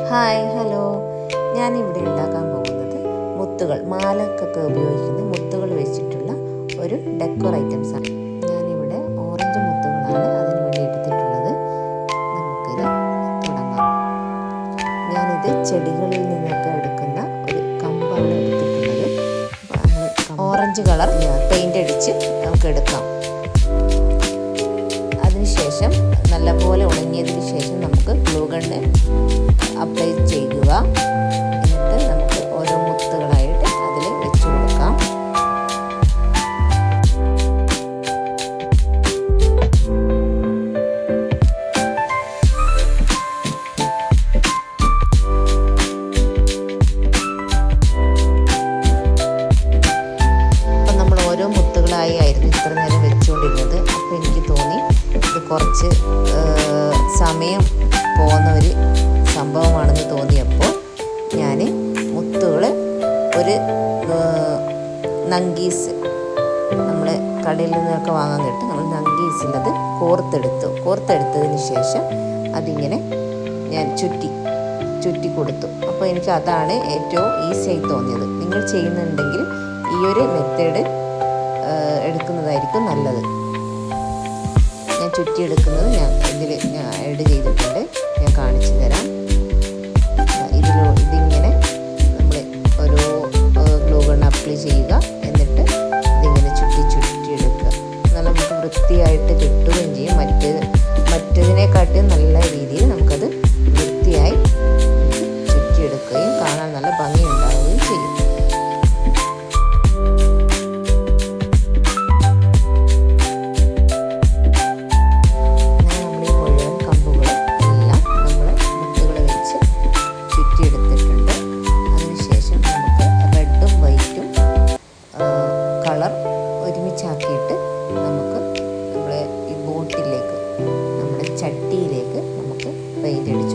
Hi hello, ഞാനിവിടെ ഉണ്ടാക്കാൻ പോകുന്നത് മുത്തുകൾ, മാലക്കൊക്കെ ഉപയോഗിക്കുന്ന മുത്തുകൾ വെച്ചിട്ടുള്ള ഒരു ഡെക്കോർ ഐറ്റംസാണ്. ഞാനിവിടെ ഓറഞ്ച് മുത്തുകളാണ് അതിന് വേണ്ടി എടുത്തിട്ടുള്ളത്. നമുക്കിത് തുടങ്ങാം. ഞാനിത് ചെടികളിൽ നിന്നൊക്കെ എടുക്കുന്ന ഒരു കമ്പാണ് എടുത്തിട്ടുള്ളത്. ഓറഞ്ച് കളർ പെയിൻ്റ് അടിച്ച് നമുക്ക് എടുക്കാം. അതിനുശേഷം നല്ലപോലെ ഉണങ്ങിയതിന് ശേഷം നമുക്ക് ഗ്ലൂ ഗണ്ണ് അപ്ലൈ ചെയ്യുക. എന്നിട്ട് നമുക്ക് ഓരോ മുത്തുകളായിട്ട് അതിൽ വെച്ച് കൊടുക്കാം. അപ്പം നമ്മൾ ഓരോ മുത്തുകളായിരുന്നു ഇത്ര നേരം വെച്ചുകൊണ്ടിരുന്നത്. അപ്പോൾ എനിക്ക് തോന്നി ഇത് കുറച്ച് സമയം പോകുന്ന ഒരു സംഭവമാണെന്ന് തോന്നിയപ്പോൾ ഞാൻ മുത്തുകൾ ഒരു നങ്കീസ്, നമ്മൾ കടയിൽ നിന്നൊക്കെ വാങ്ങാൻ കിട്ടും, നമ്മൾ നങ്കീസിലത് കോർത്തെടുത്തതിന് ശേഷം അതിങ്ങനെ ഞാൻ ചുറ്റി കൊടുത്തു. അപ്പോൾ എനിക്ക് അതാണ് ഏറ്റവും ഈസിയായി തോന്നിയത്. നിങ്ങൾ ചെയ്യുന്നുണ്ടെങ്കിൽ ഈ ഒരു മെത്തേഡ് എടുക്കുന്നതായിരിക്കും നല്ലത്. ഞാൻ ചുറ്റിയെടുക്കുന്നത് ഞാൻ ആഡ് ചെയ്തിട്ടുണ്ട്, ഞാൻ കാണിച്ചു തരാം. ഇതിങ്ങനെ നമ്മൾ ഓരോ ഗ്ലൂ ഗൺ അപ്ലൈ ചെയ്യുക, എന്നിട്ട് ഇതിങ്ങനെ ചുറ്റിയെടുക്കുക. എന്നാൽ നമുക്ക് വൃത്തിയായിട്ട് കിട്ടുകയും ചെയ്യും. മറ്റതിനെക്കാട്ടും നല്ല രീതിയിൽ നമുക്കത് വൃത്തിയായി ചുറ്റിയെടുക്കുകയും കാണാൻ നല്ല ഭംഗി ഉണ്ടാവുകയും ചെയ്യും. ഒരുമിച്ചാക്കിയിട്ട് നമുക്ക് നമ്മുടെ ഈ ബോട്ടിലേക്ക്, നമ്മുടെ ചട്ടിയിലേക്ക് നമുക്ക് പെയിൻ്റ് അടിക്കാം.